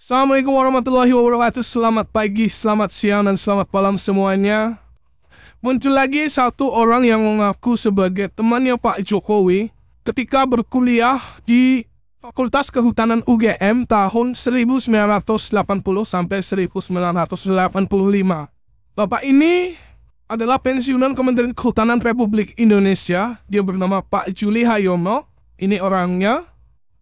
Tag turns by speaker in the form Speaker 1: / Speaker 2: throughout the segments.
Speaker 1: Assalamualaikum warahmatullahi wabarakatuh. Selamat pagi, selamat siang, dan selamat malam semuanya. Muncul lagi satu orang yang mengaku sebagai temannya Pak Jokowi ketika berkuliah di Fakultas Kehutanan UGM tahun 1980 sampai 1985. Bapak ini adalah pensiunan Kementerian Kehutanan Republik Indonesia. Dia bernama Pak Juli Haryono. Ini orangnya.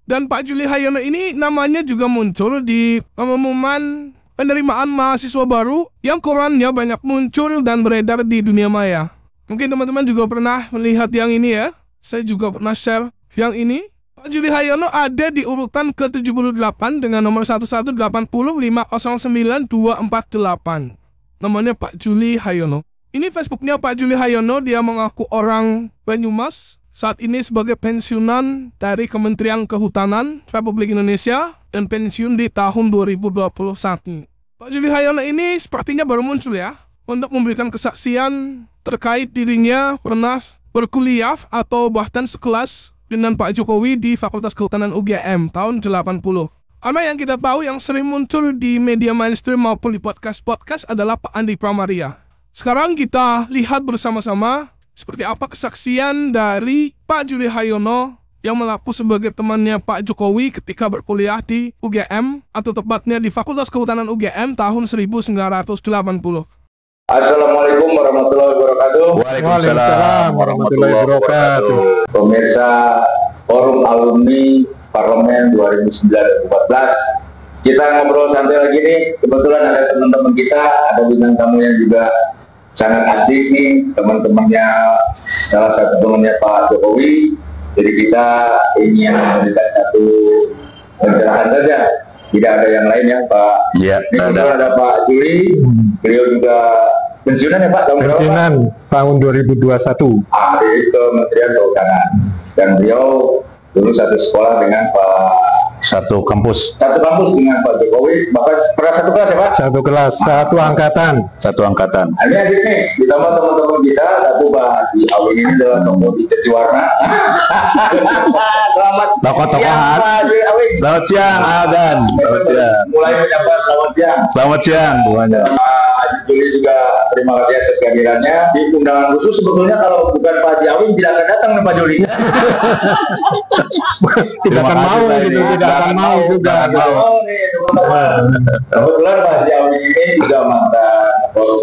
Speaker 1: Dan Pak Juli Haryono ini namanya juga muncul di pengumuman penerimaan mahasiswa baru yang korannya banyak muncul dan beredar di dunia maya. Mungkin teman-teman juga pernah melihat yang ini ya. Saya juga pernah share yang ini. Pak Juli Haryono ada di urutan ke-78 dengan nomor 11805092448. Namanya Pak Juli Haryono. Ini Facebooknya Pak Juli Haryono. Dia mengaku orang Banyumas. Saat ini sebagai pensiunan dari Kementerian Kehutanan Republik Indonesia dan pensiun di tahun 2021. Pak Juli Haryono ini sepertinya baru muncul ya untuk memberikan kesaksian terkait dirinya pernah berkuliah atau bahkan sekelas dengan Pak Jokowi di Fakultas Kehutanan UGM tahun 80. Karena yang kita tahu yang sering muncul di media mainstream maupun di podcast-podcast adalah Pak Andi Pramaria. Sekarang kita lihat bersama-sama seperti apa kesaksian dari Pak Juli Haryono yang mengaku sebagai temannya Pak Jokowi ketika berkuliah di UGM atau tepatnya di Fakultas Kehutanan UGM tahun 1980.
Speaker 2: Assalamualaikum warahmatullahi wabarakatuh.
Speaker 3: Waalaikumsalam warahmatullahi wabarakatuh.
Speaker 2: Pemirsa Forum Alumni Parlemen 2019-2014. Kita ngobrol santai lagi nih. Kebetulan ada teman-teman kita, ada bintang tamu yang juga sangat asik nih, teman-temannya, salah satu temannya Pak Jokowi. Jadi kita ingin memberikan satu pencerahan saja, tidak ada yang lain ya Pak.
Speaker 3: Iya.
Speaker 2: Ini kebetulan ada Pak Juli, beliau juga pensiunan ya Pak, tahun berapa?
Speaker 3: Pensiunan tahun 2021.
Speaker 2: Di Kementerian Kehutanan. Dan beliau dulu satu sekolah dengan Pak.
Speaker 3: Satu kampus
Speaker 2: dengan Pak Jokowi, bahkan pernah satu kelas ya Pak?
Speaker 3: Satu kelas, satu angkatan.
Speaker 2: Ini adik nih, ditambah teman-teman kita, satu Pak di Awing ini adalah tokoh di Jatiwarna. Selamat siang Pak di Awing.
Speaker 3: Selamat siang Adan. Selamat siang.
Speaker 2: Mulai menyapa selamat siang.
Speaker 3: Selamat siang semuanya.
Speaker 2: Haji Juli juga terima kasih atas kehadirannya di undangan khusus. Sebetulnya kalau bukan Pak Haji Awing tidak akan datang nih Pak Juli.
Speaker 3: Tidak akan mau gitu, tidak akan mau juga.
Speaker 2: Kebetulan Pak Haji Awing ini juga mantan forum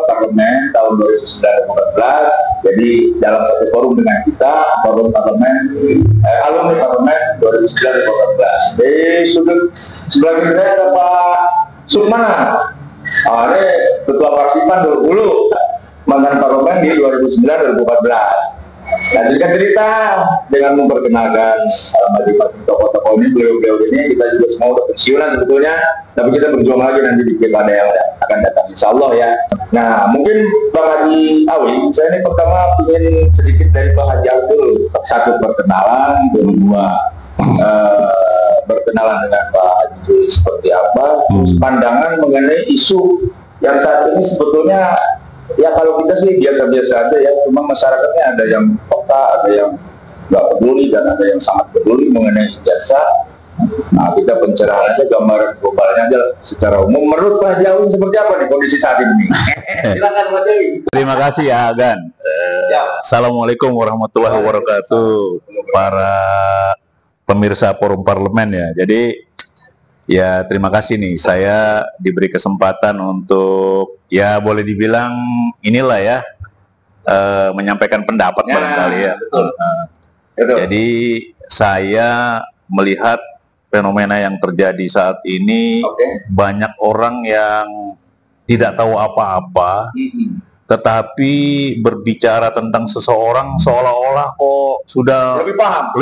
Speaker 2: parlemen tahun 2019-2014. Jadi dalam satu forum dengan kita, forum parlemen alumni parlemen 2019-2014. Di sudut sebelah kiri saya ada Pak Sukmana. Ini ketua Parsipan dulu mantan parlemen di 2009-2014. Dan juga cerita dengan memperkenalkan masing-masing tokoh-tokoh ini, beliau-beliau ini kita juga semua udah pensiunan sebetulnya, tapi kita berjuang lagi nanti di pilkada yang akan datang, insya Allah ya. Nah mungkin Bang Haji Awing, saya ini pertama ingin sedikit dari Bang Haji Awing dulu. Satu perkenalan, kedua berkenalan dengan Pak Haji Juli seperti apa, pandangan mengenai isu yang saat ini sebetulnya ya kalau kita sih biasa-biasa aja ya, cuma masyarakatnya ada yang peka, ada yang nggak peduli, dan ada yang sangat peduli mengenai ijazah. Nah kita pencerahan aja, gambaran globalnya aja secara umum. Menurut Pak Haji seperti apa nih kondisi saat ini? Silakan Pak Jokowi.
Speaker 3: Terima kasih ya Agan. Assalamualaikum warahmatullahi wabarakatuh para pemirsa Forum Parlemen ya. Jadi ya terima kasih nih, saya diberi kesempatan untuk ya boleh dibilang inilah ya menyampaikan pendapat barangkali ya.
Speaker 2: Betul.
Speaker 3: Jadi saya melihat fenomena yang terjadi saat ini, banyak orang yang tidak tahu apa-apa, tetapi berbicara tentang seseorang seolah-olah kok sudah lebih paham,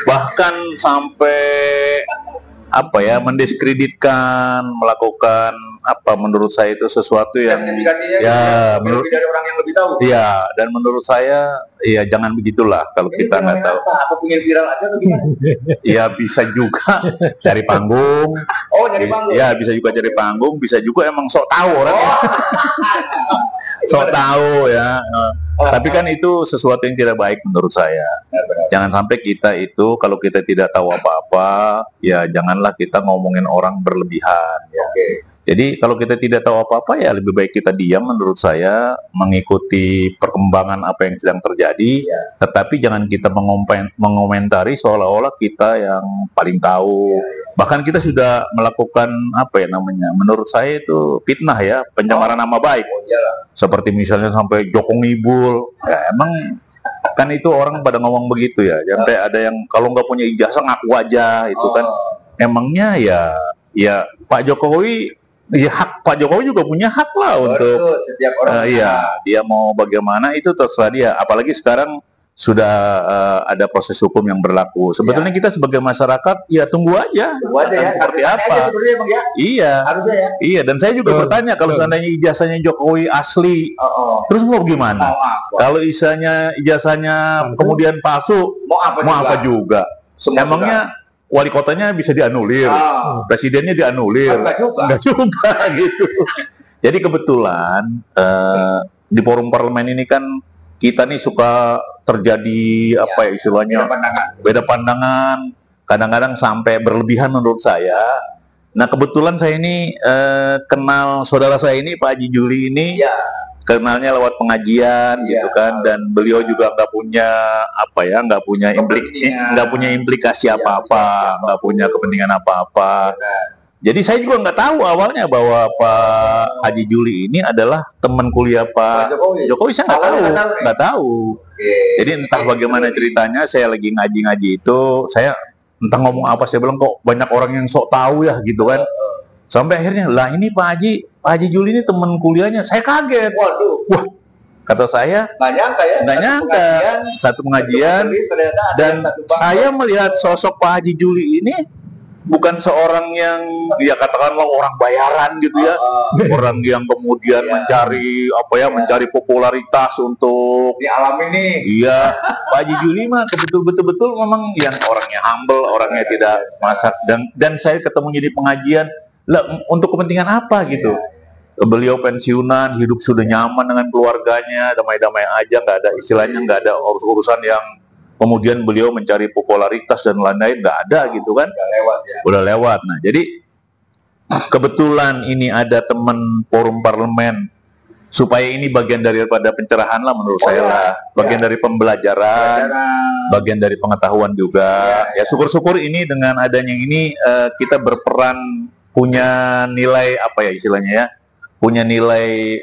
Speaker 3: bahkan sampai apa ya, mendiskreditkan, melakukan apa, menurut saya itu sesuatu yang ya menurut
Speaker 2: dari orang yang lebih tahu.
Speaker 3: Iya, dan menurut saya ya jangan begitulah kalau kita nggak tahu.
Speaker 2: Apa pengen viral aja atau gimana?
Speaker 3: Ya bisa juga cari panggung.
Speaker 2: Oh, cari panggung.
Speaker 3: Ya bisa juga cari panggung, bisa juga emang sok tahu orangnya. Sok tahu ya. Tapi kan itu sesuatu yang tidak baik menurut saya. Jangan sampai kita itu kalau kita tidak tahu apa-apa, ya janganlah kita ngomongin orang berlebihan. Ya. Jadi kalau kita tidak tahu apa-apa ya lebih baik kita diam menurut saya, mengikuti perkembangan apa yang sedang terjadi, tetapi jangan kita mengomentari seolah-olah kita yang paling tahu. Bahkan kita sudah melakukan apa ya namanya, menurut saya itu fitnah ya, pencemaran nama baik. Seperti misalnya sampai Joko Ngibul, ya emang kan itu orang pada ngomong begitu ya, sampai ada yang kalau nggak punya ijazah ngaku aja itu kan. Emangnya ya Pak Jokowi, ya hak Pak Jokowi juga punya hak lah untuk
Speaker 2: setiap orang.
Speaker 3: Dia mau bagaimana itu terserah dia. Apalagi sekarang sudah ada proses hukum yang berlaku. Sebetulnya kita sebagai masyarakat ya tunggu aja
Speaker 2: Ya,
Speaker 3: seperti apa.
Speaker 2: Ya.
Speaker 3: Iya.
Speaker 2: Harusnya ya.
Speaker 3: Iya, dan saya juga bertanya kalau seandainya ijazahnya Jokowi asli, terus mau gimana? Kalau ijazahnya kemudian palsu, mau apa juga? Emangnya wali kotanya bisa dianulir, presidennya dianulir, enggak juga gitu. Jadi kebetulan di forum parlemen ini kan kita nih suka terjadi apa ya istilahnya beda pandangan, kadang-kadang sampai berlebihan menurut saya. Nah kebetulan saya ini kenal saudara saya ini Pak Haji Juli ini. Kenalnya lewat pengajian gitu kan, dan beliau juga nggak punya implikasi apa-apa, nggak punya kepentingan apa-apa. Jadi saya juga nggak tahu awalnya bahwa Pak Haji Juli ini adalah teman kuliah Pak Jokowi. Saya nggak tahu. Jadi entah bagaimana ceritanya, saya lagi ngaji itu, saya entah ngomong apa, saya bilang kok banyak orang yang sok tahu ya gitu kan. Sampai akhirnya, lah ini Pak Haji Juli ini teman kuliahnya. Saya kaget. Wah, kata saya, nggak nyangka. Satu pengajian, dan saya melihat sosok Pak Haji Juli ini bukan seorang yang, ya katakanlah orang bayaran gitu ya, orang yang kemudian mencari popularitas untuk
Speaker 2: di alam ini.
Speaker 3: Iya, Pak Haji Juli mah betul memang yang orangnya humble, orangnya tidak masak, dan saya ketemunya di pengajian. Lah, untuk kepentingan apa gitu? Beliau pensiunan, hidup sudah nyaman dengan keluarganya, damai-damai aja, nggak ada istilahnya, nggak ada urusan yang kemudian beliau mencari popularitas dan lain-lain, nggak ada gitu kan? Udah lewat. Nah, jadi kebetulan ini ada teman forum parlemen, supaya ini bagian daripada pencerahan lah menurut saya lah, bagian dari pembelajaran, bagian dari pengetahuan juga. Ya syukur-syukur ini dengan adanya ini kita berperan, punya nilai apa ya istilahnya ya, punya nilai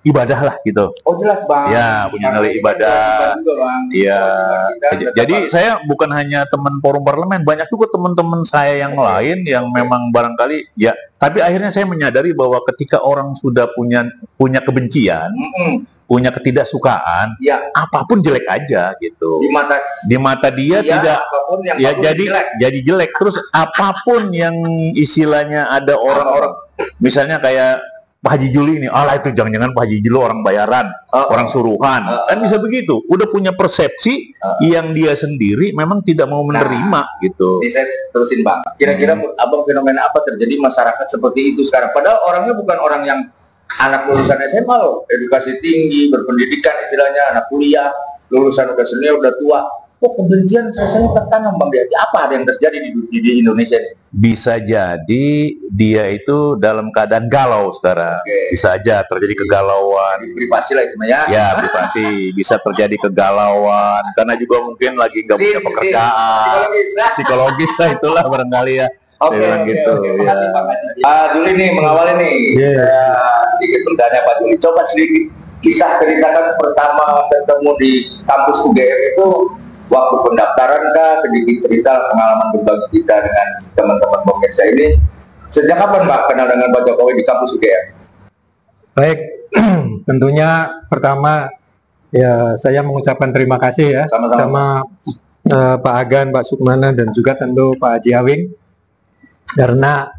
Speaker 3: ibadah lah gitu.
Speaker 2: Oh jelas Bang.
Speaker 3: Ya punya nilai ibadah. Iya. Jadi saya bukan hanya teman forum parlemen, banyak juga teman-teman saya yang lain yang memang barangkali ya. Tapi akhirnya saya menyadari bahwa ketika orang sudah punya kebencian, punya ketidaksukaan, apapun jelek aja gitu. Di mata dia tidak, ya jadi jelek. Terus apapun yang istilahnya ada orang-orang, misalnya kayak Pak Haji Juli ini, itu jangan-jangan Pak Haji Juli orang bayaran, orang suruhan, kan bisa begitu. Udah punya persepsi yang dia sendiri memang tidak mau menerima gitu.
Speaker 2: Ini saya terusin Bang. Kira-kira abang fenomena apa terjadi masyarakat seperti itu sekarang? Padahal orangnya bukan orang yang anak lulusan SMA loh, edukasi tinggi, berpendidikan istilahnya, anak kuliah, lulusan udah senior, udah tua. Kok kebencian rasanya tertanam Bang? Apa ada yang terjadi di Indonesia ini?
Speaker 3: Bisa jadi dia itu dalam keadaan galau sekarang. Bisa aja terjadi kegalauan.
Speaker 2: Privasi lah itu ya.
Speaker 3: Ya privasi, bisa terjadi kegalauan karena juga mungkin lagi nggak punya pekerjaan. Psikologis lah itulah barangkali ya. Gitu.
Speaker 2: Pak Juli nih mengawali nih. Sedikit bertanya Pak Juli. Coba sedikit kisah ceritakan pertama ketemu di kampus UGM itu waktu pendaftaran kah, sedikit cerita pengalaman berbagi kita dengan teman-teman pemirsa ini. Sejak kapan Pak kenal dengan Pak Jokowi di kampus UGM?
Speaker 4: Baik, tentunya pertama ya saya mengucapkan terima kasih ya sama Pak Agan, Pak Sukmana, dan juga tentu Pak Haji Awing, karena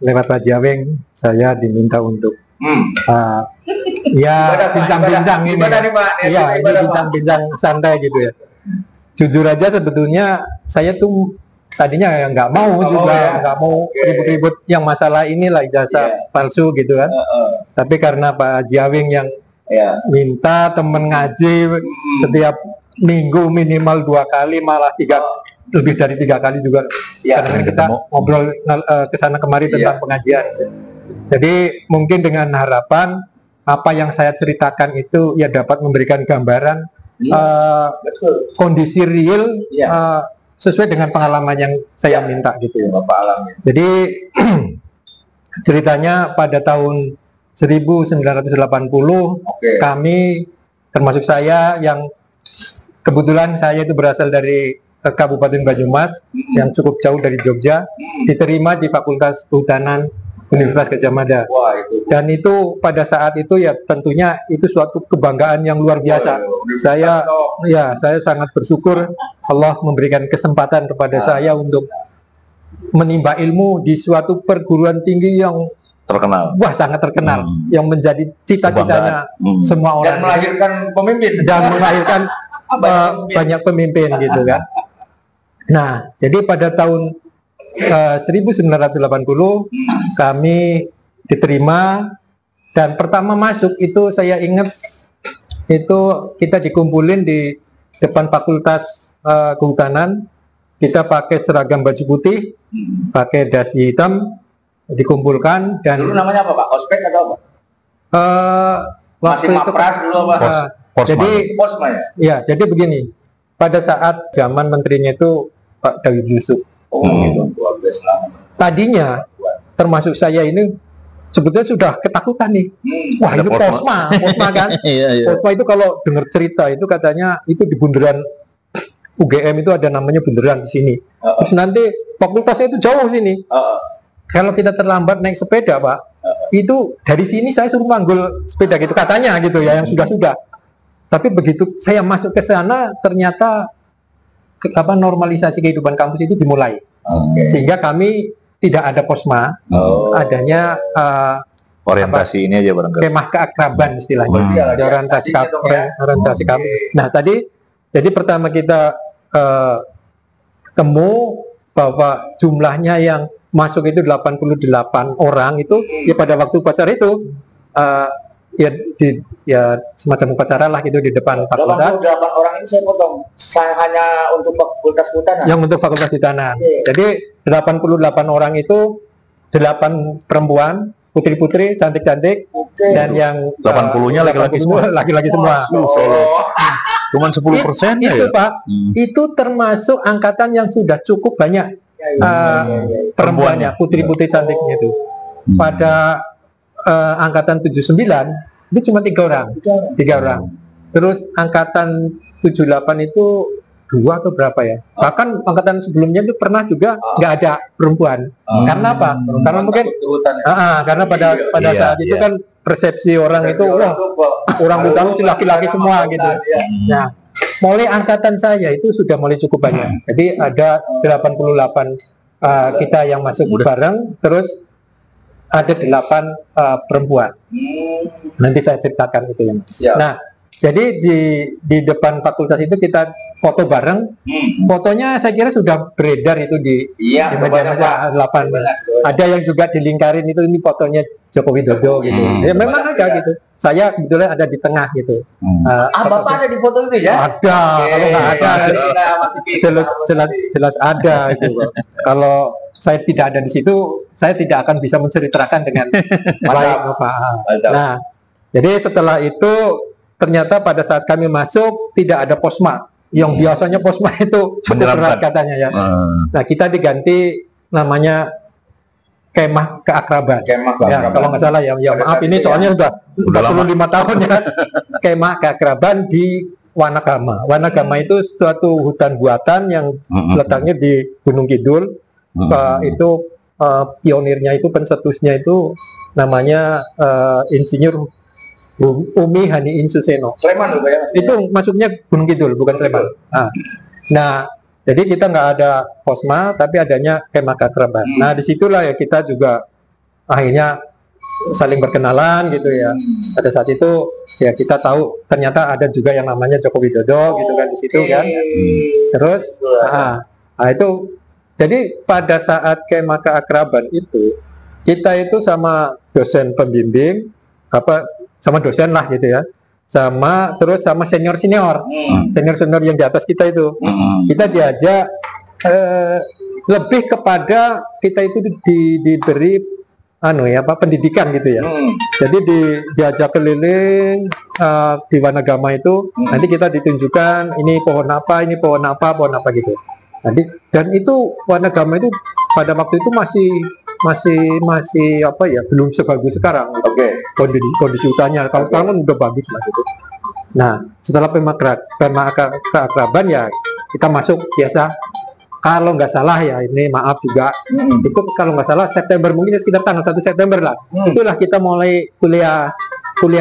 Speaker 4: lewat Pak Haji Awing saya diminta untuk bincang-bincang ini. Iya, ini bincang-bincang santai gitu ya. Jujur aja sebetulnya saya tuh tadinya nggak mau nggak mau ribut-ribut yang masalah inilah ijazah palsu gitu kan. Tapi karena Pak Haji Awing yang
Speaker 2: Ya.
Speaker 4: minta temen ngaji setiap minggu minimal 2 kali, malah lebih dari 3 kali juga.
Speaker 2: Ya.
Speaker 4: Kadang kita ngobrol kesana kemari tentang pengajian. Jadi mungkin dengan harapan apa yang saya ceritakan itu ya dapat memberikan gambaran
Speaker 2: Betul.
Speaker 4: kondisi real sesuai dengan pengalaman yang saya minta gitu ya
Speaker 2: Bapak alami.
Speaker 4: Jadi ceritanya pada tahun 1980 kami, termasuk saya yang kebetulan saya itu berasal dari Kabupaten Banyumas yang cukup jauh dari Jogja, diterima di Fakultas Kehutanan Universitas Gadjah Mada.
Speaker 2: Wah, itu.
Speaker 4: Dan itu pada saat itu ya tentunya itu suatu kebanggaan yang luar biasa. Saya sangat bersyukur Allah memberikan kesempatan kepada saya untuk menimba ilmu di suatu perguruan tinggi yang
Speaker 3: Terkenal.
Speaker 4: sangat terkenal, yang menjadi cita-citanya semua orang,
Speaker 2: Dan melahirkan pemimpin.
Speaker 4: dan melahirkan banyak pemimpin gitu kan. Nah, jadi pada tahun 1980 kami diterima, dan pertama masuk itu saya ingat itu kita dikumpulin di depan Fakultas Kehutanan. Kita pakai seragam baju putih, pakai dasi hitam, dikumpulkan. Dan
Speaker 2: Dulu namanya apa, Pak? Ospek atau apa?
Speaker 4: waktu
Speaker 2: Masih Mapras dulu apa?
Speaker 4: Jadi
Speaker 2: Posma ya?
Speaker 4: ya, jadi begini, pada saat zaman menterinya itu Pak Dawid Yusuf.
Speaker 2: Gitu. Luar biasa.
Speaker 4: Tadinya termasuk saya ini sebetulnya sudah ketakutan nih. Wah,
Speaker 3: Ada
Speaker 4: itu posma kan. Posma itu kalau dengar cerita itu katanya itu di bundaran UGM itu ada namanya bundaran di sini. Terus nanti fakultasnya itu jauh sini. Kalau kita terlambat naik sepeda, Pak, itu dari sini saya suruh manggul sepeda gitu katanya gitu ya, yang sudah-sudah. Tapi begitu saya masuk ke sana ternyata normalisasi kehidupan kampus itu dimulai. Sehingga kami tidak ada posma, adanya
Speaker 3: Orientasi ini aja barangkali.
Speaker 4: kemah keakraban istilahnya. Orientasi kami. Nah, jadi pertama kita temu bahwa jumlahnya yang masuk itu 88 orang itu ya pada waktu upacara itu semacam upacara lah gitu di depan fakultas.
Speaker 2: 88 orang ini saya potong. Saya hanya untuk Fakultas Kehutanan.
Speaker 4: Yang untuk Fakultas Kehutanan. Jadi 88 orang itu 8 perempuan, putri-putri cantik-cantik, dan yang
Speaker 3: 80-nya laki-laki semua.
Speaker 4: Laki-laki semua.
Speaker 3: Cuman 10% ya.
Speaker 4: Itu Pak, itu termasuk angkatan yang sudah cukup banyak perempuannya, putri-putri cantiknya itu. Pada angkatan 79 itu cuma 3 orang. Terus angkatan 78 itu 2 atau berapa ya? Bahkan angkatan sebelumnya itu pernah juga nggak ada perempuan. Karena apa? Karena mungkin karena pada saat itu kan persepsi orang itu orang hutan itu laki-laki semua gitu. Nah, mulai angkatan saya itu sudah mulai cukup banyak. Jadi ada 88 kita yang masuk bareng, terus ada 8 perempuan. Nanti saya ceritakan itu ya. Nah, jadi di depan fakultas itu kita foto bareng. Fotonya saya kira sudah beredar itu di media 8. Ada yang juga dilingkarin itu, ini fotonya Joko Widodo gitu. Ya memang ada gitu. Saya kebetulan ada di tengah gitu.
Speaker 2: Bapak ada di foto itu ya?
Speaker 4: Ada. Kalau nggak ada, jelas ada gitu. Kalau saya tidak ada di situ, saya tidak akan bisa menceritakan dengan baik, Bapak. Nah, jadi setelah itu ternyata pada saat kami masuk tidak ada posma. Yang biasanya posma itu cukup berat katanya ya. Nah, kita diganti namanya kemah keakraban. Ya, kalau nggak salah ya maaf ini soalnya sudah 45 tahun ya. Kemah keakraban di Wanagama. Wanagama itu suatu hutan buatan yang letaknya di Gunung Kidul. Itu pionirnya itu, pencetusnya itu namanya Insinyur Umi Hani Insuseno.
Speaker 2: Sleman ya?
Speaker 4: Itu masuknya Gunung Kidul, bukan Sleman. Nah, jadi kita nggak ada posma, tapi adanya kemah keakraban. Nah, disitulah ya kita juga akhirnya saling berkenalan gitu ya. Pada saat itu ya kita tahu ternyata ada juga yang namanya Joko Widodo gitu kan di situ kan. Terus, itu jadi pada saat kemah keakraban itu kita itu sama dosen pembimbing sama dosen lah gitu ya, terus sama senior yang di atas kita itu. Kita diajak lebih kepada kita itu diberi pendidikan gitu ya. Jadi diajak keliling di Wanagama itu, nanti kita ditunjukkan ini pohon apa gitu. Nanti dan itu Wanagama itu pada waktu itu masih belum sebagus sekarang. Kondisi hutannya kalau sekarang kan udah bagus lah gitu. Nah, setelah keakraban ya kita masuk biasa. Kalau nggak salah ya, ini maaf juga, itu kalau nggak salah September, mungkin sekitar tanggal 1 September lah. Itulah kita mulai kuliah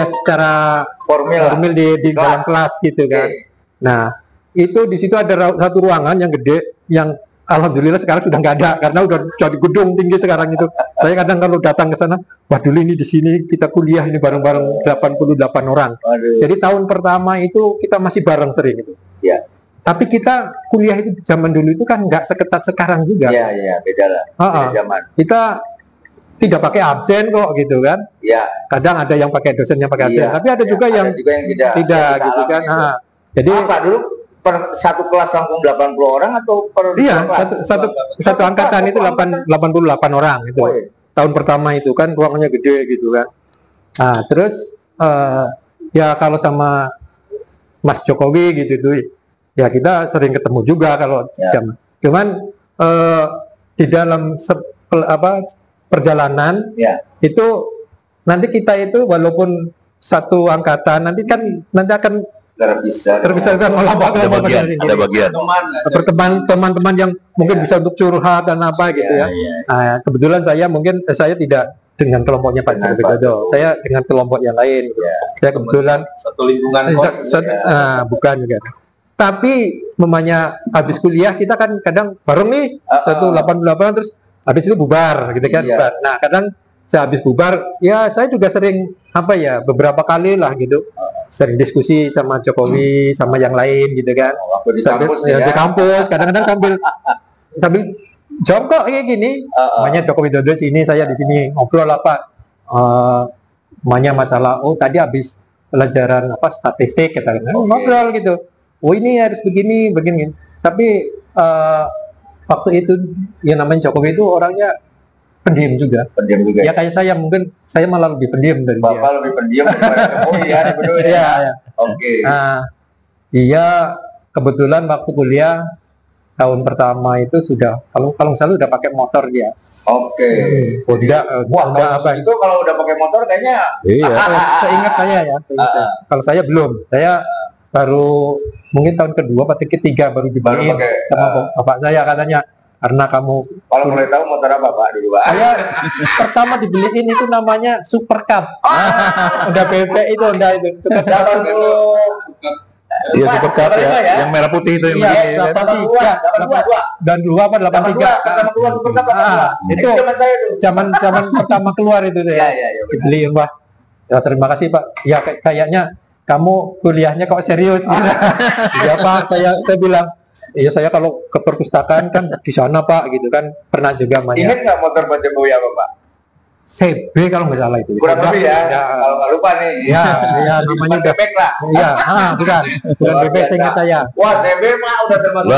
Speaker 4: secara formal di dalam kelas gitu kan. Nah, itu di situ ada satu ruangan yang gede, yang alhamdulillah sekarang sudah nggak ada karena udah jadi gedung tinggi sekarang itu. Saya kadang kalau datang ke sana, wah dulu ini di sini kita kuliah ini bareng-bareng 88 orang. Jadi tahun pertama itu kita masih bareng sering itu.
Speaker 2: Ya.
Speaker 4: Tapi kita kuliah itu zaman dulu itu kan nggak seketat sekarang juga.
Speaker 2: Iya, beda lah. Beda zaman.
Speaker 4: Kita tidak pakai absen kok gitu kan.
Speaker 2: Iya.
Speaker 4: Kadang ada yang pakai dosennya pakai absen, tapi ada juga yang tidak gitu kan. Jadi
Speaker 2: Pak dulu per satu kelas langsung 80 orang atau per kelas?
Speaker 4: Satu angkatan itu 88 orang itu. Tahun pertama itu kan ruangannya gede gitu kan. Nah, terus ya kalau sama Mas Jokowi gitu tuh ya kita sering ketemu juga kalau jam. Cuman di dalam perjalanan itu nanti kita itu walaupun satu angkatan nanti akan terpisah kan
Speaker 3: ada bagian
Speaker 4: teman-teman yang mungkin bisa untuk curhat dan apa gitu ya. Nah, kebetulan saya tidak dengan kelompoknya Pak Joko Widodo, saya dengan kelompok yang lain. Saya kebetulan
Speaker 2: satu lingkungan
Speaker 4: bukan juga. Tapi memangnya habis kuliah kita kan kadang bareng nih 188 terus habis itu bubar gitu kan. Nah, kadang saya habis bubar ya saya juga sering beberapa kali lah gitu sering diskusi sama Jokowi sama yang lain gitu kan.
Speaker 2: Waktu di kampus
Speaker 4: di kampus kadang-kadang sambil jawab kok kayak gini. Namanya Joko Widodo sini, saya di sini ngobrol namanya masalah tadi habis pelajaran statistik kita ngobrol gitu. Ini harus begini. Tapi waktu itu yang namanya Jokowi itu orangnya pendiam juga. Ya kayak saya, mungkin saya malah lebih pendiam dari dia.
Speaker 2: Bapak lebih pendiam daripada Jokowi ya betul ya.
Speaker 4: Iya.
Speaker 2: Oke.
Speaker 4: Dia kebetulan waktu kuliah tahun pertama itu sudah kalau nggak salah udah pakai motor dia.
Speaker 2: Oke.
Speaker 4: Itu
Speaker 2: kalau udah pakai motor kayaknya.
Speaker 3: Iya.
Speaker 4: Seingat saya ya. Kalau saya belum. Saya baru mungkin tahun kedua atau ketiga baru dibeliin sama bapak saya, katanya karena kamu.
Speaker 2: Kalau boleh tahu motor apa Pak dulu Pak?
Speaker 4: Saya pertama dibeliin itu namanya Super Cup. Udah BP itu Super Cup dulu.
Speaker 3: Iya, Super Cup ya, yang merah putih itu yang
Speaker 4: begini. 82 apa 83.
Speaker 2: Super Cup.
Speaker 4: Itu zaman pertama keluar itu ya. Dibeliin Pak. Ya terima kasih Pak. Ya kayaknya kamu kuliahnya kok serius? Ya Pak, saya bilang, iya saya kalau ke perpustakaan kan di sana Pak, gitu kan pernah juga banyak.
Speaker 2: Ingat nggak motor Pak Jokowi apa Pak?
Speaker 4: CB kalau nggak salah itu.
Speaker 2: Kurang lebih ya. Kalau nggak lupa nih.
Speaker 4: Ya namanya
Speaker 2: bebek lah.
Speaker 4: Iya, bukan bebek seingat saya.
Speaker 2: Wah, CB mah udah termasuk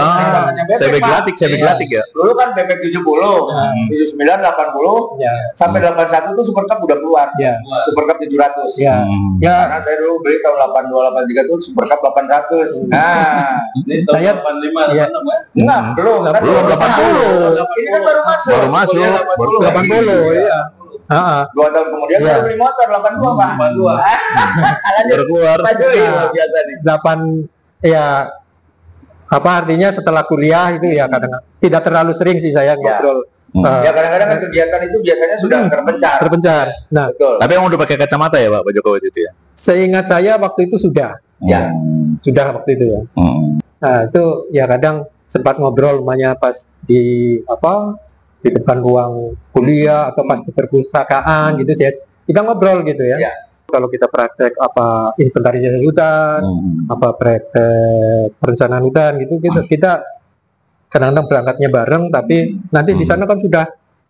Speaker 3: CB glatik ya.
Speaker 2: Dulu kan bebek 70, 79, 80, sampai 81 tuh Super Cup udah keluar. Super Cup 700.
Speaker 4: Ya.
Speaker 2: Karena saya dulu beli tahun 82, 83 tuh Super Cup 800. Nah,
Speaker 5: ini tahun 85, 86
Speaker 2: Enggak, belum 80. Ini kan baru masuk.
Speaker 3: Baru
Speaker 4: 80, iya.
Speaker 2: 2 tahun kemudian saya beli motor 82 Pak. 82.
Speaker 3: baru keluar.
Speaker 2: Biasa nih.
Speaker 4: 8 ya artinya setelah kuliah itu ya kadang tidak terlalu sering sih saya ngobrol.
Speaker 2: Ya kadang-kadang kan kegiatan itu biasanya sudah terpencar.
Speaker 4: Nah,
Speaker 2: betul.
Speaker 3: Tapi emang udah pakai kacamata ya Pak Jokowi itu ya?
Speaker 4: Seingat saya waktu itu sudah.
Speaker 2: Ya.
Speaker 4: Sudah waktu itu ya. Nah, itu ya kadang sempat ngobrol namanya pas di depan ruang kuliah atau pas di perpustakaan gitu sih. Kita ngobrol gitu ya. Kalau kita praktek inventarisasi hutan, praktek perencanaan hutan gitu, kita kadang-kadang berangkatnya bareng, tapi nanti di sana kan sudah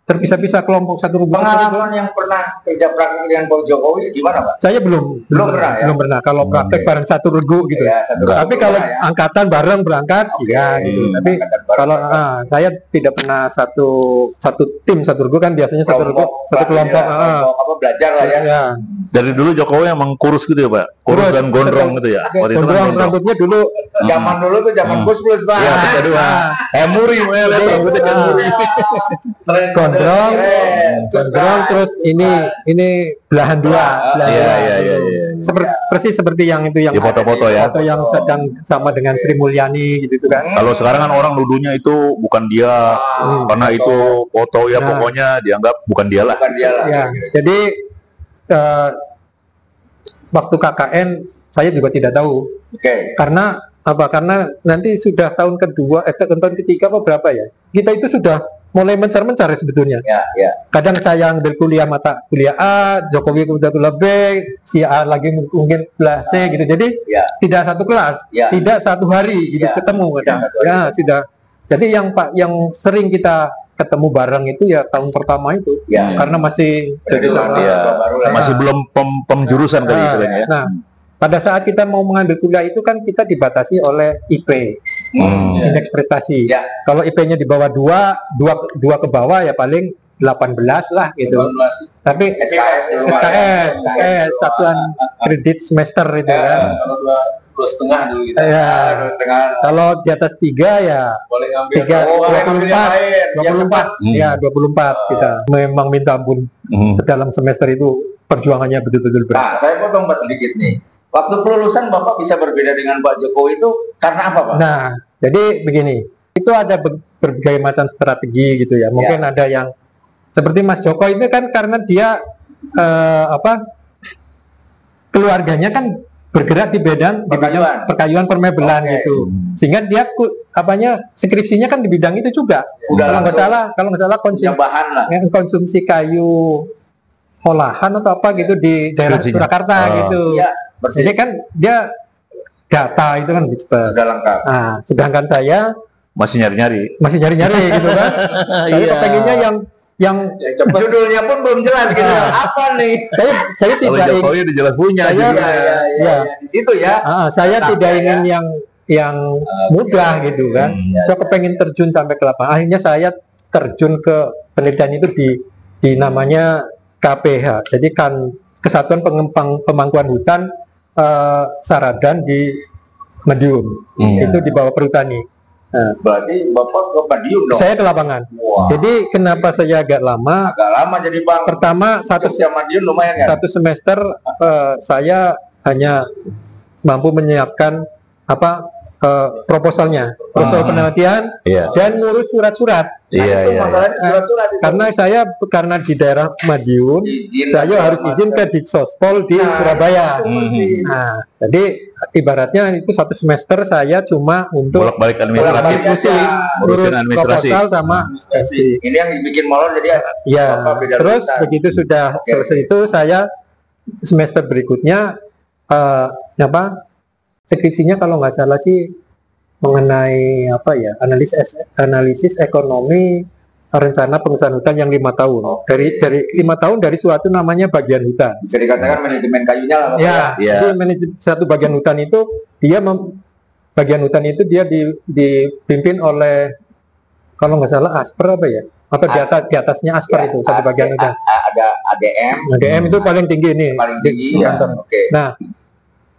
Speaker 4: terpisah-pisah kelompok satu rumpun.
Speaker 2: Pengalaman yang pernah kerja praktik dengan Pak Jokowi gimana, Pak?
Speaker 4: Saya belum
Speaker 2: pernah ya?
Speaker 4: Belum pernah. Kalau praktek bareng satu regu gitu.
Speaker 2: Ya,
Speaker 4: Tapi kalau angkatan bareng berangkat, iya gitu. Tapi kalau saya tidak pernah satu tim satu regu, kan biasanya satu regu satu kelompok.
Speaker 2: Apa belajar lah ya.
Speaker 4: Ya.
Speaker 3: Dari dulu Jokowi emang kurus gitu ya Pak? Kurus dan gondrong gitu ya? Waktu itu kan
Speaker 4: Gondrong, rambutnya dulu.
Speaker 2: Zaman dulu tuh zaman Gus Plus, Pak.
Speaker 3: Iya, kedua. Muri, lihat rambutnya kayak muri.
Speaker 4: Gondrong, terus ini belahan dua.
Speaker 3: Iya.
Speaker 4: Persis seperti yang itu yang
Speaker 3: Di foto-foto ya.
Speaker 4: Foto yang sedang sama dengan Sri Mulyani gitu kan.
Speaker 3: Kalau sekarang kan orang nuduhnya itu bukan dia, karena itu foto ya, pokoknya dianggap bukan dia lah.
Speaker 4: Ya, jadi waktu KKN saya juga tidak tahu. Karena apa? Karena nanti sudah tahun kedua, tahun ketiga apa berapa ya? Kita itu sudah mulai mencar-mencar sebetulnya. Kadang saya ambil kuliah A, Jokowi kuliah B, si A lagi mungkin kelas C gitu. Jadi tidak satu kelas, tidak satu hari gitu ketemu kadang. Ya sudah. Jadi yang sering kita ketemu bareng itu ya tahun pertama itu, karena masih
Speaker 3: masih belum pemjurusan kali istilahnya ya.
Speaker 4: Nah, pada saat kita mau mengambil kuliah itu kan kita dibatasi oleh IP, indeks prestasi. Kalau IP-nya di bawah 2 ke bawah ya paling 18 lah gitu.
Speaker 5: 18.
Speaker 4: Tapi SKS satuan kredit semester itu kan.
Speaker 5: Kalau 2,5 dulu gitu.
Speaker 4: Kalau di atas 3 ya
Speaker 5: Boleh ngambil
Speaker 4: 24 kita. Memang minta ampun sedalam semester itu perjuangannya betul-betul berat.
Speaker 2: Nah, saya potong sedikit nih. Waktu kelulusan Bapak bisa berbeda dengan Pak Jokowi itu karena apa, Pak?
Speaker 4: Nah, jadi begini, itu ada berbagai macam strategi gitu ya. Mungkin ada yang seperti Mas Joko ini kan karena dia keluarganya kan bergerak di bidang perkayuan permebelan gitu, sehingga dia skripsinya kan di bidang itu juga. Kalau nggak salah konsumsi kayu olahan atau apa gitu di daerah Surakarta gitu. Jadi kan dia data itu kan lebih cepat.
Speaker 2: Sudah lengkap.
Speaker 4: Nah, sedangkan saya
Speaker 3: masih nyari-nyari
Speaker 4: gitu kan. Saya kepengennya yang
Speaker 2: judulnya pun belum jelas gitu. Apa nih?
Speaker 4: Saya tidak ingin.
Speaker 3: Jokowi udah jelas punya.
Speaker 2: Di situ ya.
Speaker 4: Saya tidak ingin yang mudah gitu kan. Saya kepengen terjun sampai ke lapangan. Akhirnya saya terjun ke penelitian itu di namanya KPH. Jadi kan Kesatuan Pemangkuan Hutan Saradan di Madiun. Itu di bawah Perhutani. Nah,
Speaker 2: berarti Bapak ke Madiun dong?
Speaker 4: Saya ke lapangan. Jadi kenapa saya agak lama?
Speaker 2: Jadi Bang.
Speaker 4: Pertama
Speaker 2: Madiun lumayan ya.
Speaker 4: Satu semester saya hanya mampu menyiapkan proposal penelitian dan ngurus surat-surat. Karena di daerah Madiun, saya harus izin ke Ditsospol di Surabaya. Nah, jadi ibaratnya itu satu semester saya cuma untuk
Speaker 3: bolak-balik administratif,
Speaker 4: ngurusin
Speaker 3: administrasi
Speaker 4: proposal sama administrasi.
Speaker 2: Ini yang dibikin molor jadi
Speaker 4: terus begitu sudah selesai itu saya semester berikutnya skripsinya kalau nggak salah sih mengenai analisis ekonomi rencana pengusahaan hutan yang 5 tahun. Dari 5 tahun dari suatu namanya bagian hutan.
Speaker 2: Bisa dikatakan manajemen kayunya lah.
Speaker 4: Itu satu bagian hutan itu bagian hutan itu dia dipimpin oleh kalau nggak salah Asper atau di atasnya Asper itu satu bagian hutan.
Speaker 2: Ada
Speaker 4: ADM itu paling tinggi ini.
Speaker 2: Paling tinggi.
Speaker 4: Nah,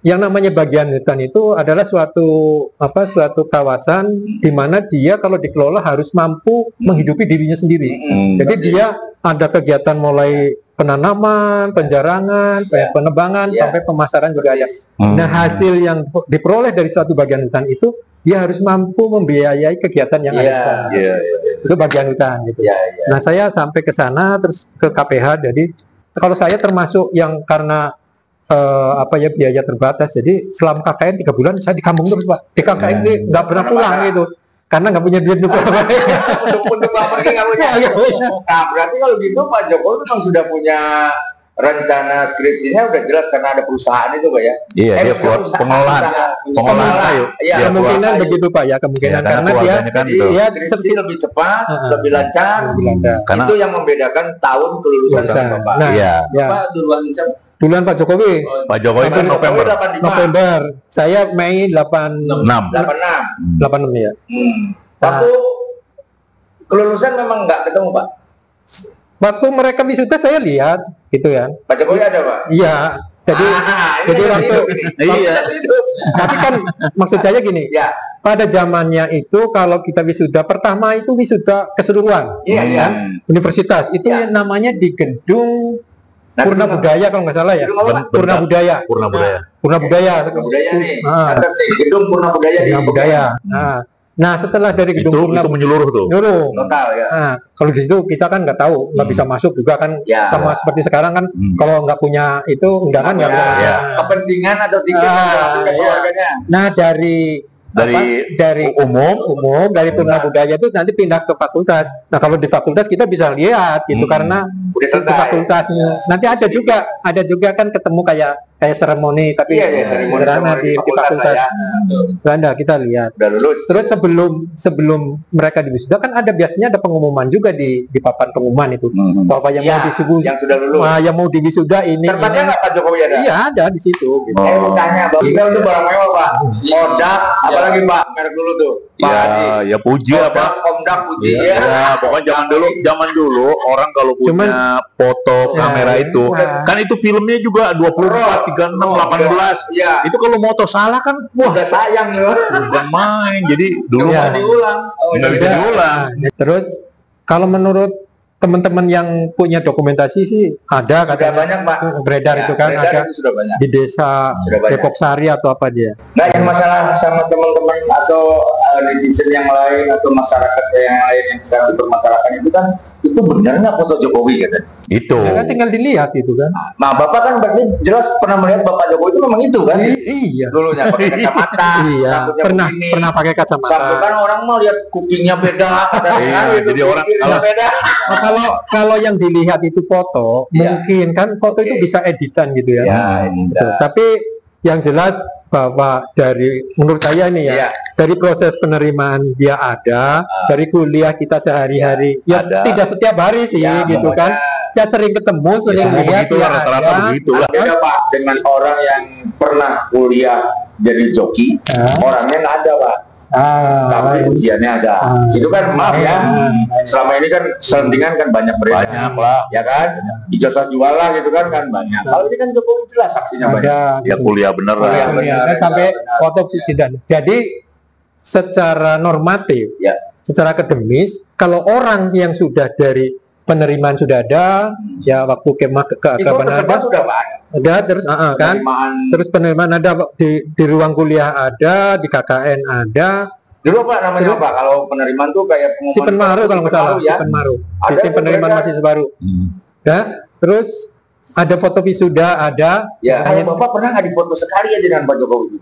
Speaker 4: yang namanya bagian hutan itu adalah suatu kawasan di mana dia kalau dikelola harus mampu menghidupi dirinya sendiri. Jadi dia ada kegiatan mulai penanaman, penjarangan, penebangan sampai pemasaran juga ada. Nah, hasil yang diperoleh dari suatu bagian hutan itu dia harus mampu membiayai kegiatan yang ada. Itu bagian hutan gitu. Nah, saya sampai ke sana terus ke KPH. Jadi kalau saya termasuk yang karena biaya terbatas, jadi selama KKN 3 bulan saya di kampung terus Pak. Di KKN ini nggak pernah pulang gitu karena nggak punya duit juga.
Speaker 2: Untuk pergi nggak punya. Nah, berarti kalau gitu Pak Jokowi memang sudah punya rencana skripsinya udah jelas karena ada perusahaan itu Pak ya.
Speaker 3: Iya, dia buat pengolahan kayu.
Speaker 2: Iya,
Speaker 4: kemungkinan begitu Pak ya, kemungkinan karena dia
Speaker 2: skripsi lebih cepat, lebih lancar.
Speaker 3: Karena
Speaker 2: itu yang membedakan tahun kelulusan sama Bapak.
Speaker 4: Nah,
Speaker 3: iya.
Speaker 5: Pak
Speaker 4: Duluan Pak Jokowi.
Speaker 3: Pak Jokowi kan
Speaker 4: November. Saya Mei 86 ya.
Speaker 2: Waktu kelulusan memang nggak ketemu Pak.
Speaker 4: Waktu mereka wisuda saya lihat gitu ya.
Speaker 2: Pak Jokowi ada Pak?
Speaker 4: Iya. Jadi waktu
Speaker 3: iya.
Speaker 4: Tapi kan maksud saya gini.
Speaker 2: Ya.
Speaker 4: Pada zamannya itu kalau kita wisuda pertama itu wisuda keseluruhan.
Speaker 2: Iya ya.
Speaker 4: Universitas itu yang namanya di gedung Purna Budaya kalau nggak salah ya. Purna Budaya nih.
Speaker 2: Gedung Purna Budaya.
Speaker 4: Nah, setelah dari gedung
Speaker 3: itu menyeluruh tuh.
Speaker 2: Total ya.
Speaker 4: Nah, kalau di situ kita kan nggak tahu, nggak bisa masuk juga kan, sama seperti sekarang kan, kalau nggak punya itu undangan nggak bisa.
Speaker 2: Kepentingan atau tiket keluarganya.
Speaker 4: Nah, dari umum dari Purna Budaya itu nanti pindah ke fakultas. Nah, kalau di fakultas kita bisa lihat gitu karena di fakultasnya nanti ada juga kan ketemu kayak seremoni tapi sederhana di fakultas. Ada kita lihat.
Speaker 2: Udah lulus.
Speaker 4: Terus sebelum mereka diwisuda kan biasanya ada pengumuman juga di papan pengumuman itu. Bapak yang mau disebut
Speaker 2: yang sudah lulus.
Speaker 4: Yang mau diwisuda ini.
Speaker 2: Tempatnya nggak Pak Jokowi ada?
Speaker 4: Iya, ada di situ. Gitu.
Speaker 2: Saya mau tanya, Bang, kita untuk barang mewah Pak. Modak, apalagi Pak, merek dulu tuh.
Speaker 3: Ya Puji apa?
Speaker 2: Komdak Puji
Speaker 3: ya. Pokoknya zaman dulu orang kalau punya foto kamera itu kan itu filmnya juga 24, 36, 18.
Speaker 2: Iya.
Speaker 3: Itu kalau moto salah kan
Speaker 2: udah sayang loh.
Speaker 3: Bukan main. Jadi dulu
Speaker 2: nggak diulang.
Speaker 3: Nggak bisa diulang.
Speaker 4: Terus kalau menurut teman-teman yang punya dokumentasi sih ada
Speaker 2: banyak Pak.
Speaker 4: Beredar itu kan ada di desa Depok Sari atau apa dia.
Speaker 2: Nah, yang masalah sama teman-teman atau netizen yang lain atau masyarakat yang lain yang sekarang dipermasalahkan itu kan itu benar nggak foto Jokowi gitu?
Speaker 3: Itu.
Speaker 4: Ya kan tinggal dilihat itu kan.
Speaker 2: Nah, Bapak kan berarti jelas pernah melihat Bapak Jokowi itu memang itu kan?
Speaker 4: Iya.
Speaker 2: Dulunya pakai kacamata.
Speaker 4: Iya. Pernah pakai kacamata.
Speaker 2: Sampai kan orang mau lihat kupingnya beda.
Speaker 3: Jadi orang
Speaker 2: beda.
Speaker 4: Kalau yang dilihat itu foto, mungkin kan foto itu bisa editan gitu ya. Tapi yang jelas bahwa menurut saya ini dari proses penerimaan dia ada, dari kuliah kita sehari-hari, tidak setiap hari sih gitu kan. Ya sering ketemu, sering lihat
Speaker 3: rata-rata begitulah.
Speaker 2: Beda Pak dengan orang yang pernah kuliah jadi joki, orangnya nggak ada Pak. Tapi ujiannya ada. Itu kan maaf ya. Selama ini kan selentingan kan banyak
Speaker 3: lah.
Speaker 2: Ya kan? Ijazah jualan gitu kan banyak. Kalau ini kan Jokowi jelas saksinya banyak.
Speaker 3: Ya kuliah bener lah.
Speaker 4: Sampai foto sidang. Jadi secara normatif, secara akademis, kalau orang yang sudah dari penerimaan sudah ada, ya waktu kemah keagamaan
Speaker 2: sudah Pak.
Speaker 4: Ada terus kan, terus penerimaan ada di ruang kuliah ada, di KKN ada.
Speaker 2: Dulu Pak namanya apa? Kalau penerimaan tuh kayak pengumuman.
Speaker 4: Si Penmaru kalau nggak salah, si Penmaru. Sistem penerimaan mahasiswa baru. Ya, terus ada foto wisuda ada.
Speaker 2: Ya. Kalau Bapak pernah nggak difoto sekali aja dengan Pak Jokowi?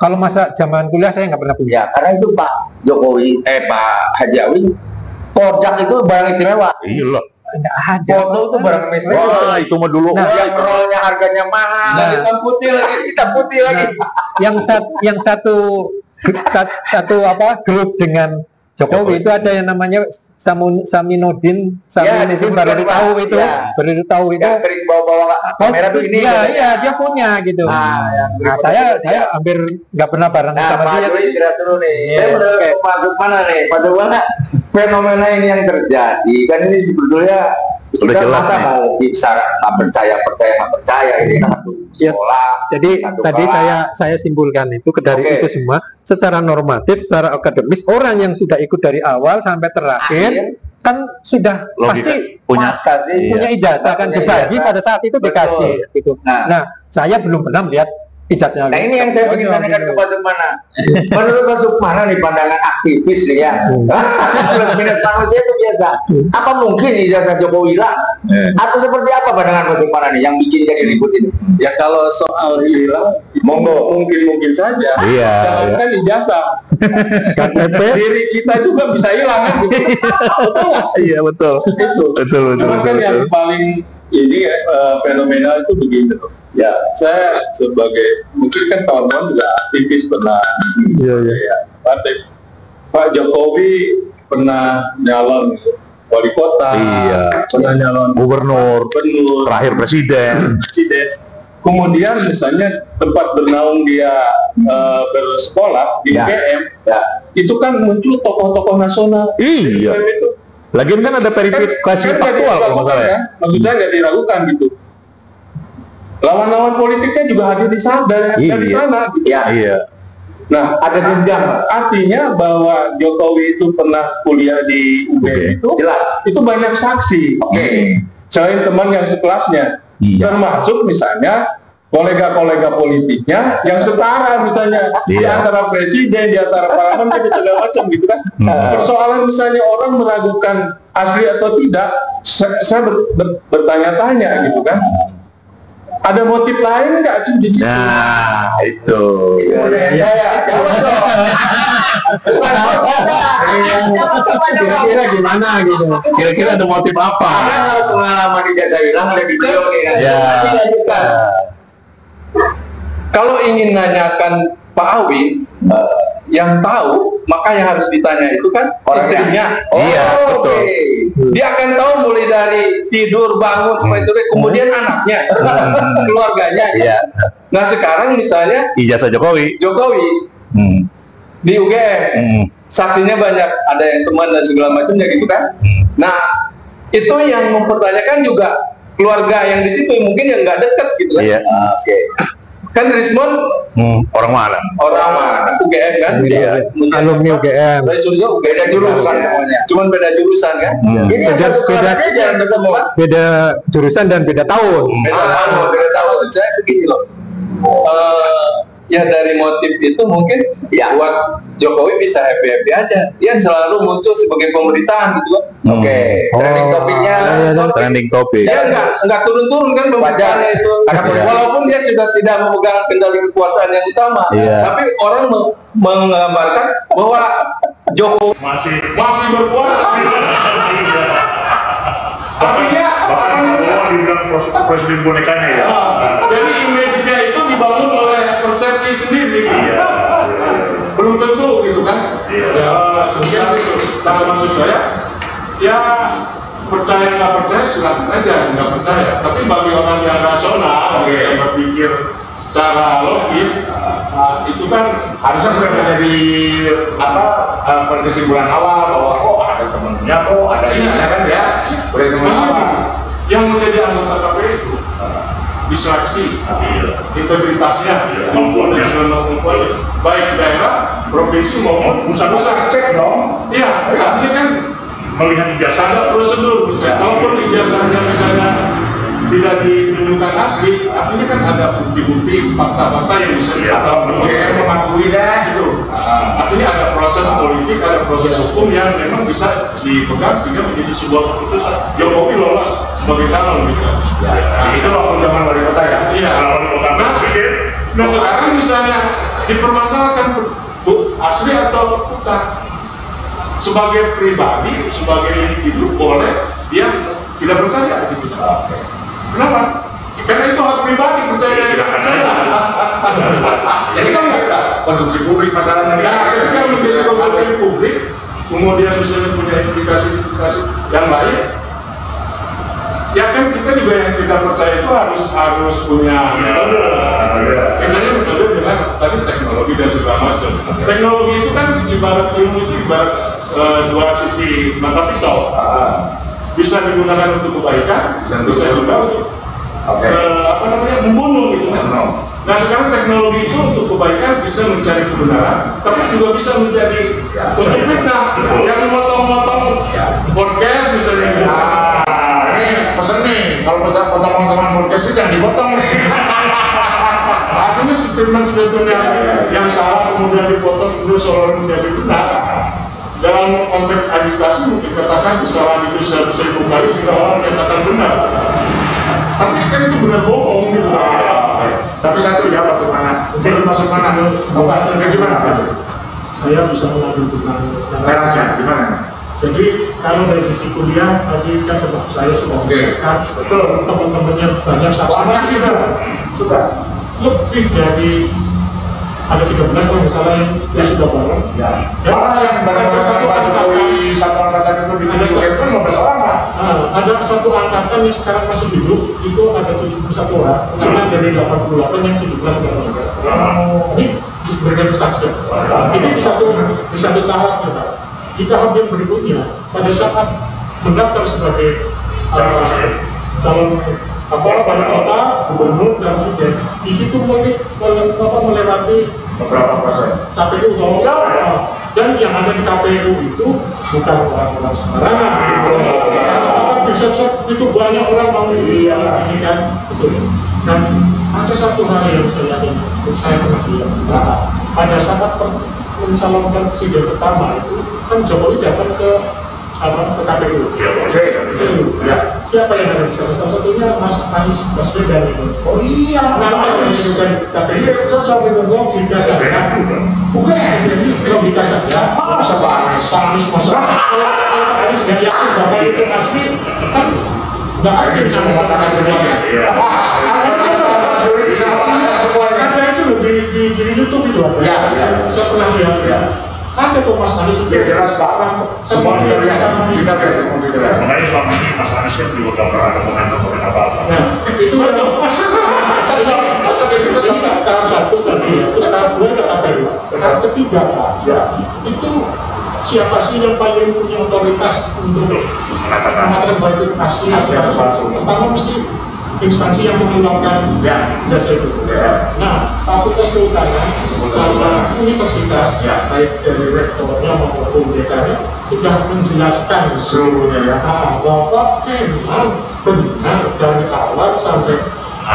Speaker 4: Kalau masa zaman kuliah saya nggak pernah punya.
Speaker 2: Ya, karena itu Pak Jokowi, Pak Haji Awing, Kodak itu barang istimewa.
Speaker 3: Iya loh.
Speaker 4: Nggak ada.
Speaker 2: Foto itu barang istimewa.
Speaker 3: Wah, itu mah dulu.
Speaker 2: Yang rollnya harganya mahal. Hitam putih lagi.
Speaker 4: Yang satu grup dengan Jokowi itu ada yang namanya Saminudin baru tahu itu.
Speaker 2: Yang sering bawa kamera tuh ini.
Speaker 4: Iya, dia punya gitu. Saya hampir nggak pernah bareng sama dia.
Speaker 2: Pak Jokowi kira dulu nih. Saya masuk mana nih? Masuk mana? Fenomena ini yang terjadi kan ini sebetulnya kita masa mau bicara nggak percaya ini satu sekolah.
Speaker 4: Jadi tadi saya simpulkan itu dari itu semua secara normatif, secara akademis orang yang sudah ikut dari awal sampai terakhir kan sudah pasti punya ijazah kan dibagi pada saat itu dikasih gitu. Nah, saya belum pernah melihat ijazahnya.
Speaker 2: Nah, ini yang saya ingin tanyakan ke Pak Sukmana. Menurut Pak Sukmana nih pandangan aktivis nih ya. Plus minus manusia itu biasa. Apa mungkin ijazah Jokowi hilang? Atau seperti apa pandangan Pak Sukmana nih yang bikin jadi ribut ini?
Speaker 5: Ya kalau soal hilang, monggo mungkin saja.
Speaker 3: Iya.
Speaker 5: Jangankan ijazah. KTP diri kita juga bisa hilang kan? Betul nggak?
Speaker 3: Iya betul.
Speaker 5: Itu.
Speaker 3: Betul.
Speaker 5: Cuman kan yang paling ini fenomena itu begini loh. Ya, saya sebagai mungkin kan kawan-kawan juga aktivis pernah ya, Pak Jokowi pernah nyalon wali kota, pernah nyalon
Speaker 3: gubernur, terakhir presiden.
Speaker 5: Kemudian misalnya tempat bernaung dia bersekolah di UGM, itu kan muncul tokoh-tokoh nasional.
Speaker 3: Iya. Lagian kan ada verifikasi faktual kalau masalah ya.
Speaker 5: Maksud saya nggak diragukan gitu. Lawan-lawan politiknya juga hadir di sana dari sana. Gitu.
Speaker 3: Iya.
Speaker 5: Nah, ada jenjang. Artinya bahwa Jokowi itu pernah kuliah di UGM itu jelas. Itu banyak saksi. Selain teman yang sekelasnya, termasuk misalnya kolega-kolega politiknya yang setara misalnya di antara presiden, di antara parlemen dan segala macam gitu kan. Persoalan misalnya orang meragukan asli atau tidak, saya bertanya-tanya gitu kan. Ada motif lain nggak sih di situ?
Speaker 3: Nah, itu.
Speaker 4: Kira-kira gimana gitu?
Speaker 3: Kira-kira ada motif apa?
Speaker 5: Pengalaman di jasa hilang ada video
Speaker 6: Kalau ingin nanyakan Pak Awi, yang tahu, maka yang harus ditanya itu kan istrinya.
Speaker 3: Iya, betul.
Speaker 6: Dia akan tahu mulai dari tidur, bangun, semua itu, kemudian anaknya, keluarganya.
Speaker 3: Iya.
Speaker 6: Nah sekarang misalnya
Speaker 3: Ijazah Jokowi.
Speaker 6: Di UGM, saksinya banyak, ada yang teman dan segala macamnya gitu kan. Nah itu yang mempertanyakan juga keluarga yang di situ, mungkin yang nggak dekat gitu kan.
Speaker 3: Iya.
Speaker 6: Kan Rismon
Speaker 3: orang mana?
Speaker 6: UGM kan?
Speaker 4: Alumni UGM.
Speaker 6: Beda jurusan namanya. Cuman beda jurusan kan?
Speaker 4: Beda jurusan dan beda tahun.
Speaker 6: Beda tahun. Saya begini loh. Ya dari motif itu mungkin buat Jokowi bisa happy aja. Dia selalu muncul sebagai pemerintahan gitu kan. Trending topiknya.
Speaker 3: Trending topik.
Speaker 6: Ya nggak turun-turun kan pemerintahannya itu. Walaupun dia sudah tidak memegang kendali kekuasaan yang utama, tapi orang menggambarkan bahwa Jokowi
Speaker 7: masih berkuasa. Artinya dibilang presiden bonekanya ya.
Speaker 5: Jadi image-nya itu dibangun oleh persepsi sendiri. Belum tentu gitu kan. Sekian itu. Nah, maksud saya ya percaya nggak percaya silakan aja, nggak percaya. Tapi bagi orang yang rasional, yang berpikir secara logis, itu kan
Speaker 7: Harusnya sudah menjadi kesimpulan awal bahwa ada temennya, ada ini kan ya. Kesimpulan awal.
Speaker 5: Yang menjadi anggota KPU itu diseleksi, integritasnya, maupun dan segala macam, baik daerah, provinsi maupun pusat
Speaker 7: cek dong.
Speaker 5: Iya, artinya kan
Speaker 7: Melihat ijazah
Speaker 5: ada prosedur misalnya. Kalaupun ijazahnya misalnya tidak ditunjukkan asli, artinya kan ada bukti-bukti, fakta-fakta yang bisa
Speaker 7: mengakui
Speaker 5: gitu. Artinya ada proses politik, ada proses hukum yang memang bisa dipegang sehingga menjadi sebuah keputusan. Jokowi lolos sebagai calon gitu.
Speaker 7: Itu waktu zaman wali kota ya.
Speaker 5: Iya. Nah sekarang misalnya dipermasalahkan asli atau bukan. Sebagai pribadi, sebagai individu boleh dia tidak percaya gitu. Kenapa? Karena itu hak pribadi, percaya tidak percaya.
Speaker 7: Jadi kan konsumsi publik masalahnya.
Speaker 5: Nah, ketika menjadi konsumsi publik, kemudian misalnya punya implikasi yang lain, ya kan kita juga yang tidak percaya itu harus punya metode. Misalnya metode dengan tadi teknologi dan segala macam. Teknologi itu kan ibarat ilmu itu ibarat dua sisi mata pisau. Bisa digunakan untuk kebaikan, bisa juga untuk membunuh gitu kan. Nah sekarang teknologi itu untuk kebaikan bisa mencari kebenaran, tapi juga bisa menjadi untuk fitnah. Yang memotong-motong podcast misalnya.
Speaker 7: Ini pesen nih, kalau pesan potong-potongan podcast itu jangan dipotong nih.
Speaker 5: Artinya statement-statement yang salah kemudian dipotong kemudian seolah menjadi benar. Dalam konteks agitasi mungkin katakan kesalahan itu 100.000 kali sehingga orang menyatakan benar. Tapi kan itu benar bohong gitu.
Speaker 7: Tapi satu ya masuk mana? Jadi masuk mana? Gimana?
Speaker 5: Saya bisa mengadu benar.
Speaker 7: Merahnya gimana?
Speaker 8: Jadi kalau dari sisi kuliah tadi kan termasuk saya sudah menjelaskan, betul teman-temannya banyak saksi sudah lebih dari ada 3 bulan kalau misalnya yang sudah bareng.
Speaker 7: Ya. Malah yang bareng-bareng Pak Jokowi satu angkatan itu ditunjukkan kan 15 orang Pak.
Speaker 8: Ada satu angkatan yang sekarang masih hidup itu ada 71 orang, karena dari 88 yang 17 sudah meninggal. Ini diberikan kesaksian. Ini di satu tahap ya Pak. Di tahap yang berikutnya, pada saat mendaftar sebagai calon wali kota, gubernur dan presiden, di situ melewati
Speaker 7: Beberapa proses.
Speaker 8: KPU dan yang ada di KPU itu bukan orang-orang sembarangan. Bisa itu banyak orang mau ini kan, betul. Dan ada satu hal yang saya pernah bilang, pada saat mencalonkan presiden pertama itu kan Jokowi datang ke KPU. Ya. Siapa yang ada di sana? Salah satunya Mas Anies Baswedan itu. Oh iya. Nama itu kan KPU. Iya, cocok itu logika saja. Bukan, jadi logika saja.
Speaker 7: Masa Pak
Speaker 8: Anies masa Anies nggak yakin bahwa itu asli kan nggak ada
Speaker 7: bisa mengatakan semuanya.
Speaker 8: Ada itu loh di YouTube itu.
Speaker 7: Ya.
Speaker 8: Saya pernah lihat ya. Ada tuh Mas Anies
Speaker 7: Ya jelas Pak, semua kita lihat.
Speaker 9: Makanya selama ini Mas Anies kan juga gak pernah ada komen apa-apa.
Speaker 8: Nah, itu ada tahap 1 tadi ya, terus tahap 2 ada KPU. Tahap ketiga Pak, ya itu siapa sih yang paling punya otoritas untuk mengatakan bahwa itu asli palsu? Pertama mesti instansi yang mengeluarkan jasa itu. Nah, Fakultas Kehutanan sama universitas, baik dari rektornya maupun dekannya sudah menjelaskan
Speaker 7: seluruhnya
Speaker 8: bahwa memang benar dari awal sampai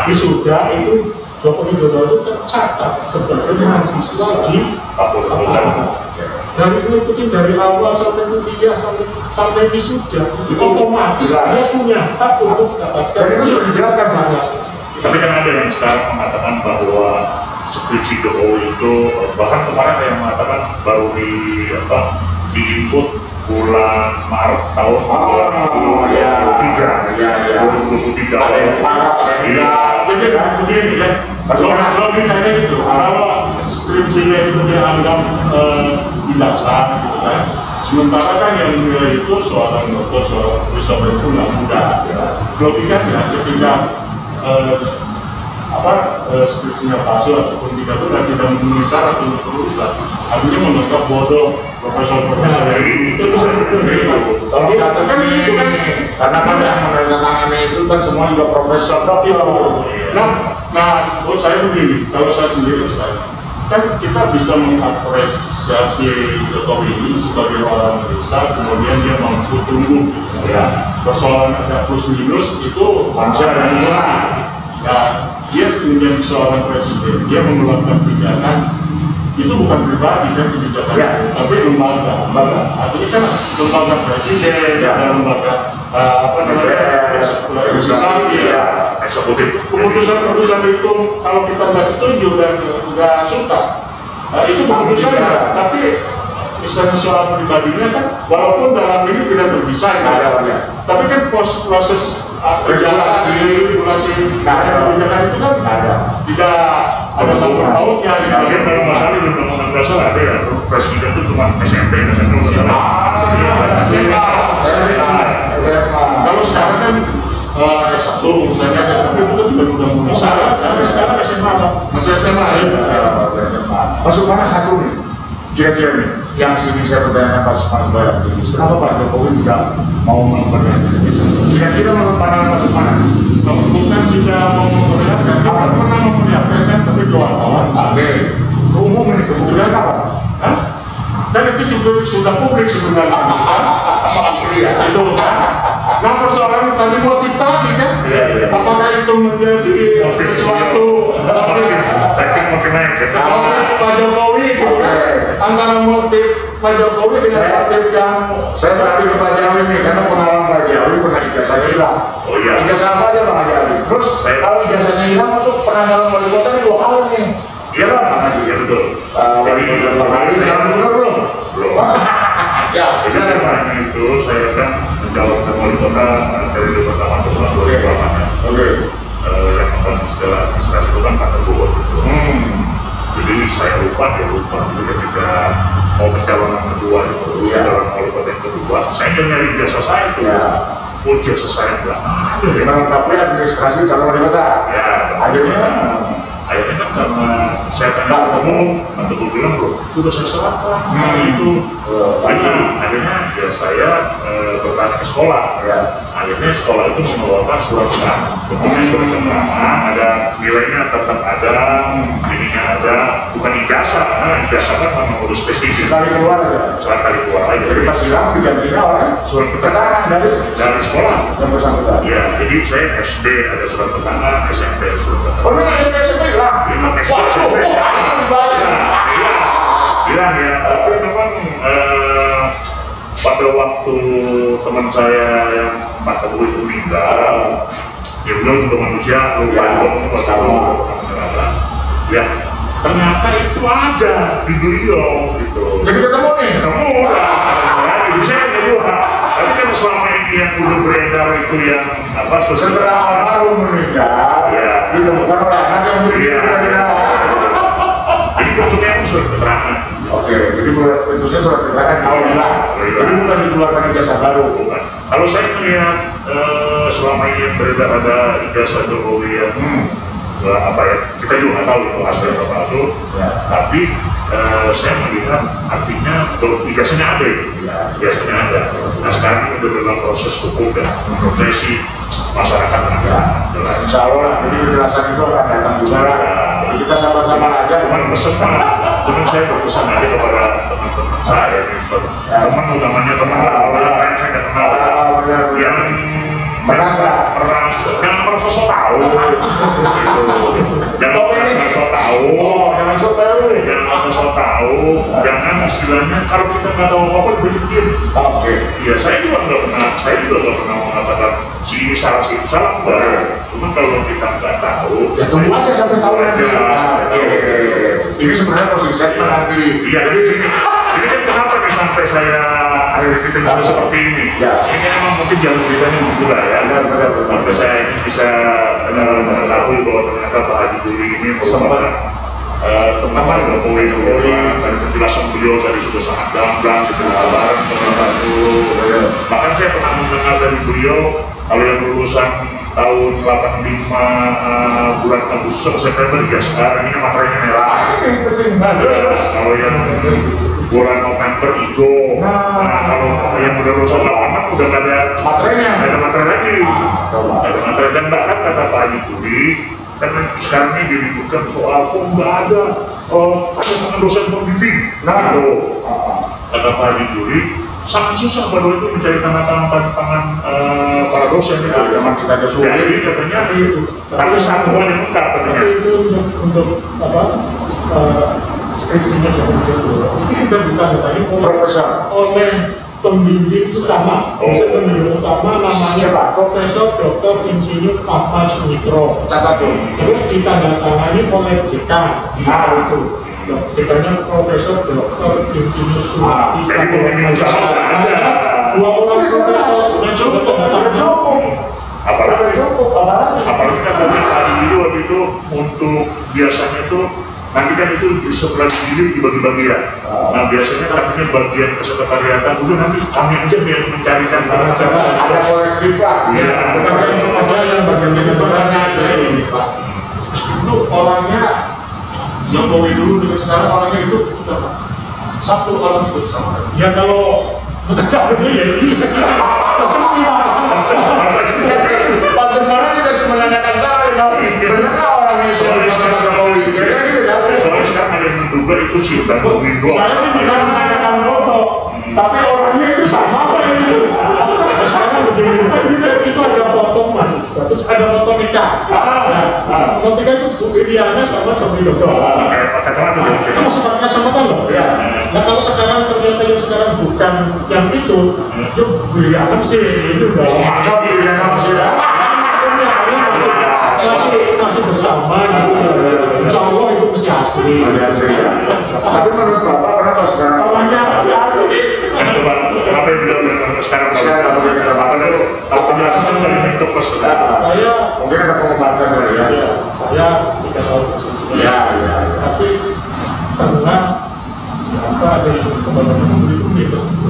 Speaker 8: wisuda itu Joko Widodo itu tercatat sebagai mahasiswa di Fakultas. Dari mengikuti dari awal sampai kuliah sampai wisuda otomatis dia punya hak untuk dapatkan.
Speaker 7: Dan itu sudah dijelaskan Pak.
Speaker 9: Tapi kan ada yang sekarang mengatakan bahwa skripsi Jokowi itu bahkan kemarin ada yang mengatakan baru di input bulan Maret tahun 2023.
Speaker 7: Ada yang parah.
Speaker 8: Begini ya. Logikanya itu kalau skripsinya itu dianggap tidak sah gitu kan. Sementara kan yang menilai itu seorang dokter, seorang profesor itu nggak mudah. Logikanya ketika skripsinya palsu ataupun tidak benar, tidak memenuhi syarat untuk lulusan, artinya menganggap bodoh profesor-profesor itu
Speaker 7: Kalau katakan itu kan karena kan yang menandatangani itu kan semua juga profesor dokter.
Speaker 8: Nah, menurut saya begini, kalau saya sendiri kan kita bisa mengapresiasi Jokowi ini sebagai orang besar, kemudian dia mampu tumbuh. Persoalan ada plus minus itu
Speaker 7: manusia dan juga.
Speaker 8: Nah, dia menjadi seorang presiden, dia mengeluarkan kebijakan itu bukan pribadi kan kebijakan, tapi lembaga. Artinya kan lembaga presiden, lembaga eksekutif. Keputusan itu kalau kita nggak setuju dan nggak suka, itu keputusannya. Tapi misalnya soal pribadinya kan, walaupun dalam ini tidak terpisah, tapi kan proses regulasi kebijakan itu kan tidak ada sangkut pautnya.
Speaker 9: Mungkin kalau masalah di undang-undang dasar ada ya, presiden itu cuma SMP.
Speaker 8: Kalau sekarang kan S1 misalnya, tapi itu kan juga mudah syarat. Sekarang SMA masih SMA ya.
Speaker 7: Masuk mana satu nih? Kira-kira nih, yang sini saya bertanya Pak Sukmana Bayang, kenapa Pak Jokowi tidak mau memperlihatkan Indonesia? Kira-kira menurut pandangan Pak Sukmana?
Speaker 8: Bukan tidak mau memperlihatkan, kita pernah memperlihatkan kan, tapi doa kawan.
Speaker 7: Oke, umum ini kemudian apa?
Speaker 8: Dan itu juga sudah publik sebenarnya. Itu kan. Nah persoalan tadi motif tadi kan, apakah itu menjadi sesuatu
Speaker 9: Teknik mungkin naik.
Speaker 8: Pak Jokowi gitu kan, antara motif Pak Jokowi dengan motif yang
Speaker 7: saya berarti ke Pak Jawi nih, karena pengalaman Pak Jawi pernah ijazahnya hilang.
Speaker 9: Oh iya.
Speaker 7: Ijazah apa aja Pak Jawi? Terus kalau ijazahnya hilang itu pernah dalam wali kota ini 2 kali nih. Iya kan?
Speaker 9: Iya betul.
Speaker 7: Jadi Pak Jawi dalam benar belum?
Speaker 9: Belum. Ya, jadi karena itu saya kan mencalonkan wali kota periode pertama tahun 2008. Oke. Yang membantu segala administrasi itu kan Pak Teguh. Jadi saya lupa. Jadi ketika mau pencalonan kedua itu, pencalonan wali kota yang kedua, saya nyari jasa saya itu. Oh, jasa saya enggak ada.
Speaker 7: Melengkapi administrasi calon wali kota.
Speaker 9: Ya, akhirnya kan karena saya tanya ketemu, Pak Teguh bilang loh, sudah saya serahkan. Itu akhirnya ya saya bertanya ke sekolah. Akhirnya sekolah itu mengeluarkan surat keterangan. Bentuknya surat keterangan, ada nilainya tetap ada, ininya ada, bukan ijazah, karena ijazah kan memang harus spesifik.
Speaker 7: Sekali keluar aja.
Speaker 9: Sekali keluar aja.
Speaker 7: Jadi pas hilang digantinya oleh
Speaker 9: surat keterangan dari sekolah.
Speaker 7: Yang bersangkutan.
Speaker 9: Ya, jadi saya SD ada surat keterangan, SMP ada surat keterangan.
Speaker 7: Oh, ini SD SMP hilang.
Speaker 9: Hilang ya, tapi memang pada waktu teman saya yang Pak Teguh itu meninggal, ya beliau juga manusia, lupa ya, ternyata itu ada di beliau gitu.
Speaker 7: Jadi ketemu nih?
Speaker 9: Ketemu lah, jadi saya kedua. Tapi kan selama ini yang udah beredar itu yang apa?
Speaker 7: Setelah almarhum meninggal, ditemukan oleh anak yang meninggal.
Speaker 9: Jadi bentuknya surat keterangan.
Speaker 7: Oke, jadi bentuknya surat keterangan tahun hilang. Jadi bukan dikeluarkan ijazah baru.
Speaker 9: Bukan. Kalau saya melihat selama ini yang beredar ada ijazah Jokowi yang apa ya, kita juga nggak tahu itu asli atau palsu. Tapi saya melihat artinya ijazahnya ada itu. Ijazahnya ada. Nah sekarang ini sudah dalam proses hukum dan menurut saya sih masyarakat ada.
Speaker 7: Insya Allah, jadi penjelasan itu akan datang juga lah. Jadi kita sama-sama aja.
Speaker 9: Cuman saya berpesan aja kepada teman-teman saya, teman utamanya teman orang lain saya nggak kenal, yang
Speaker 7: merasa
Speaker 9: jangan merasa so tahu, jangan merasa so tahu, jangan so tahu, jangan istilahnya kalau kita nggak tahu apa-apa dibikin. Oke, ya saya juga nggak pernah mengatakan si ini salah, si itu salah, cuman kalau kita nggak tahu,
Speaker 7: ya tunggu aja sampai tahu nanti. Ini sebenarnya posisi segmen nanti.
Speaker 9: Iya, jadi ini kan kenapa nih sampai saya akhirnya kita bisa seperti ini? Ini memang mungkin jalan ceritanya begitu lah ya. Sampai saya ini bisa mengetahui bahwa ternyata Pak Haji Duli ini merupakan teman Jokowi. Dari penjelasan beliau tadi sudah sangat gamblang, gitu, bareng membantu. Bahkan saya pernah mendengar dari beliau kalau yang lulusan tahun 85 bulan Agustus September ya sekarang ini materinya merah. Kalau yang bulan November hijau. Kalau yang udah lulusan 86 udah nggak ada materinya, nggak ada materi lagi. Ada materi dan bahkan kata Pak Haji Duli, karena sekarang ini diributkan soal nggak ada dosen pembimbing. Nah itu kata Pak Haji Duli, sangat susah baru itu mencari tangan para dosen itu.
Speaker 7: Zaman kita ada sulit.
Speaker 9: Jadi katanya itu. Tapi satuan yang lengkap katanya.
Speaker 8: Tapi itu untuk apa? Skripsinya Jokowi itu sudah ditandatangani oleh pembimbing utama. Pembimbing utama namanya Profesor Dr. Insinyur Ahmad Sumitro.
Speaker 7: Catat tuh.
Speaker 8: Terus ditandatangani oleh dekan. Itu. Dekannya Profesor Dr. Insinyur Sumitro.
Speaker 9: Jadi pembimbing utama ada.
Speaker 8: Dua orang profesor sudah cukup.
Speaker 9: Apalagi kan tadi video itu untuk biasanya itu nanti kan itu setelah dipilih dibagi-bagi ya. Nah biasanya katanya bagian kesekretariatan udah nanti kami aja yang mencarikan cara
Speaker 7: ada kolektif lah.
Speaker 9: Iya.
Speaker 8: Ada yang bagian kesekretariatan ini Pak. Itu orangnya Jokowi dulu dengan sekarang orangnya itu udah satu orang itu sama. Ya kalau menurutnya ya iya.
Speaker 7: Pak Semarang juga menanyakan saya, benar orangnya itu Jokowi?
Speaker 9: Soalnya sekarang ada yang menduga itu si Bang Windo.
Speaker 8: Saya sih bukan menanyakan foto, tapi orangnya itu sama apa itu? Sekarang begini, itu ada foto mahasiswa, terus ada foto nikah. Foto nikah itu Bu Iriana sama Jokowi Dodo. Itu masih pakai kacamata loh. Nah kalau sekarang ternyata yang sekarang bukan yang itu Bu Iriana mesti itu udah.
Speaker 7: Masa Bu Iriana masih
Speaker 8: masih bersama gitu. Insya Allah itu mesti asli.
Speaker 7: Tapi menurut Bapak kenapa sekarang?
Speaker 8: Orangnya masih asli.
Speaker 9: sampai ini ke plus?
Speaker 8: Saya
Speaker 7: Mungkin ada pengobatan lah ya.
Speaker 8: ya, saya tidak tahu persisnya.
Speaker 7: Ya.
Speaker 8: Tapi karena siapa ada yang kebanyakan itu minus.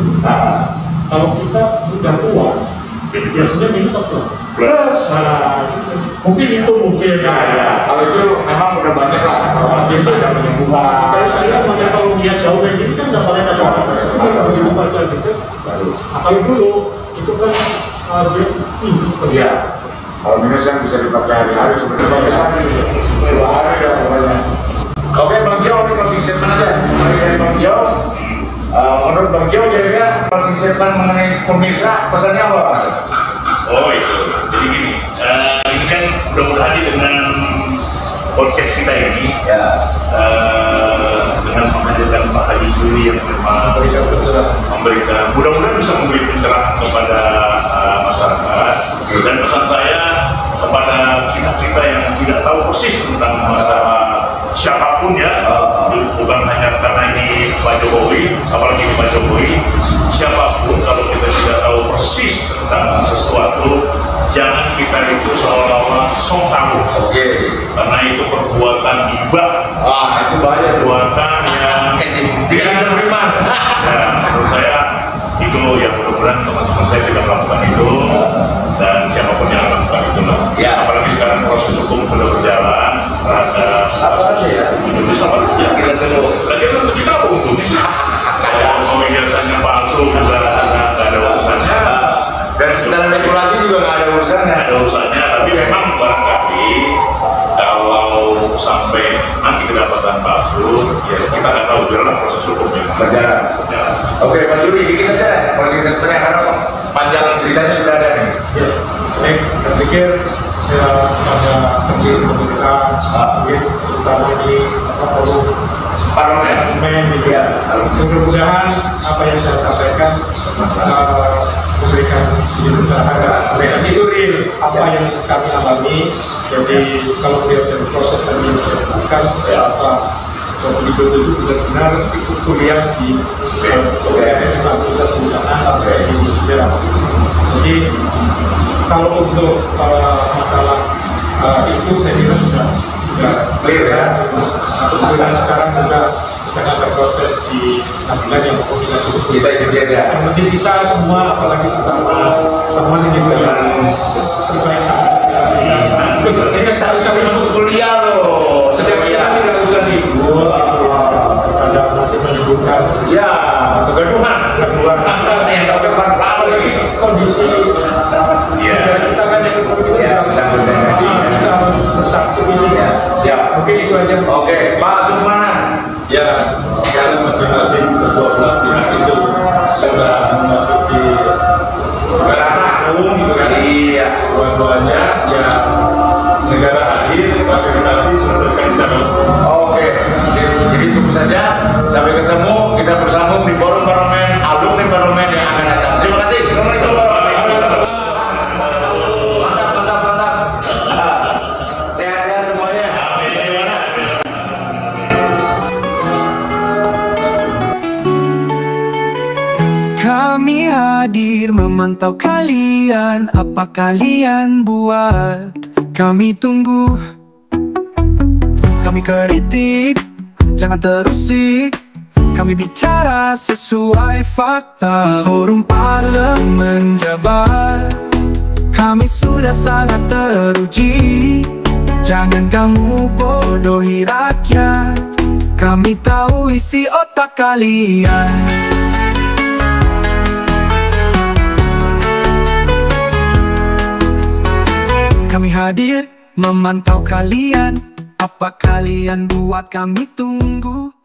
Speaker 8: Kalau kita udah tua, biasanya minus atau plus?
Speaker 7: Plus.
Speaker 8: Nah, mungkin itu mungkin.
Speaker 7: Ya. Kalau itu memang udah banyak lah. Kalau mungkin itu ada penyembuhan.
Speaker 8: Kalau saya melihat kalau dia jauh kayak gini kan nggak pakai kacamata. Saya begitu baca gitu. Nah, kalau dulu itu kan dia minus.
Speaker 7: Iya. Kalau minus kan bisa dipakai hari-hari sebenarnya bagus hari. 2 hari ya pokoknya. Oke Bang Jo, ini closing statement aja. Mari dari Bang Jo. Menurut Bang Jo, kira-kira closing statement mengenai pemirsa pesannya apa?
Speaker 9: Oh itu, jadi gini, ini kan mudah-mudahan dengan podcast kita ini, dengan menghadirkan Pak Haji Juli yang memang memberikan, mudah-mudahan bisa memberi pencerahan kepada masyarakat. Dan pesan saya kepada kita yang tidak tahu persis tentang masalah siapapun ya, bukan hanya karena ini Pak Jokowi, apalagi ini Pak Jokowi, siapapun kalau kita tidak tahu persis tentang sesuatu, jangan kita itu seolah-olah sok tahu. Karena itu perbuatan gibah.
Speaker 7: Itu banyak
Speaker 9: perbuatan yang
Speaker 7: tidak kita beriman.
Speaker 9: Ya, menurut saya itu yang mudah-mudahan teman-teman saya tidak melakukan itu, dan siapapun yang melakukan itu lah.
Speaker 7: Ya.
Speaker 9: Apalagi sekarang proses hukum sudah berjalan terhadap kasus Indonesia ya kita tunggu. Lagi itu kita apa untungnya? Kalau ijazahnya palsu juga nggak ada urusannya.
Speaker 7: Dan secara regulasi juga nggak ada urusannya.
Speaker 9: Ada urusannya, tapi memang barangkali kalau sampai nanti kedapatan palsu, ya kita nggak tahu, biarlah proses hukumnya
Speaker 7: Berjalan. Oke, Pak Juli, dikit aja deh. Closing statementnya karena panjang ceritanya sudah ada nih.
Speaker 8: Ya, baik. Saya pikir ya pada pemirsa, terutama di forum parlemen ya. Mudah-mudahan apa yang saya sampaikan memberikan sedikit pencerahan. Dan itu real apa yang kami alami. Jadi kalau melihat dari proses tadi yang saya jelaskan, apa Sobat itu benar-benar ikut kuliah di Fakultas Kehutanan sampai di sejarah. Jadi kalau untuk masalah itu saya kira sudah clear ya. Kemudian sekarang juga sedang ada proses di pengadilan yang kita
Speaker 7: itu dia ya.
Speaker 8: Yang penting kita semua, apalagi sesama teman ini juga berbaikan.
Speaker 7: Ini sekali masuk kuliah loh.
Speaker 8: Setiap kita tidak usah ribut, ada nanti menyebutkan
Speaker 7: ya kegaduhan.
Speaker 8: Yang sampai lagi kondisi kita kan yang kita harus bersatu ini.
Speaker 7: Siap.
Speaker 8: Mungkin itu aja.
Speaker 7: Oke, Pak Sukmana.
Speaker 6: Ya, karena masing-masing kedua belah pihak itu sudah memasuki ranah umum gitu kan.
Speaker 7: Iya.
Speaker 6: Dua-duanya ya negara hadir fasilitasi selesaikan cara.
Speaker 7: Oke, sip. Jadi tunggu saja. Sampai ketemu, kita bersambung di forum parlemen, alumni parlemen yang akan datang. Terima kasih. Assalamualaikum warahmatullahi wabarakatuh. Mantap, mantap, mantap. Sehat-sehat semuanya.
Speaker 10: Kami hadir memantau kalian, apa kalian buat? Kami tunggu, kami kritik, jangan terusik. Kami bicara sesuai fakta. Forum Parlemen Jabar, kami sudah sangat teruji. Jangan kamu bodohi rakyat, kami tahu isi otak kalian. Kami hadir memantau kalian, apa kalian buat? Kami tunggu.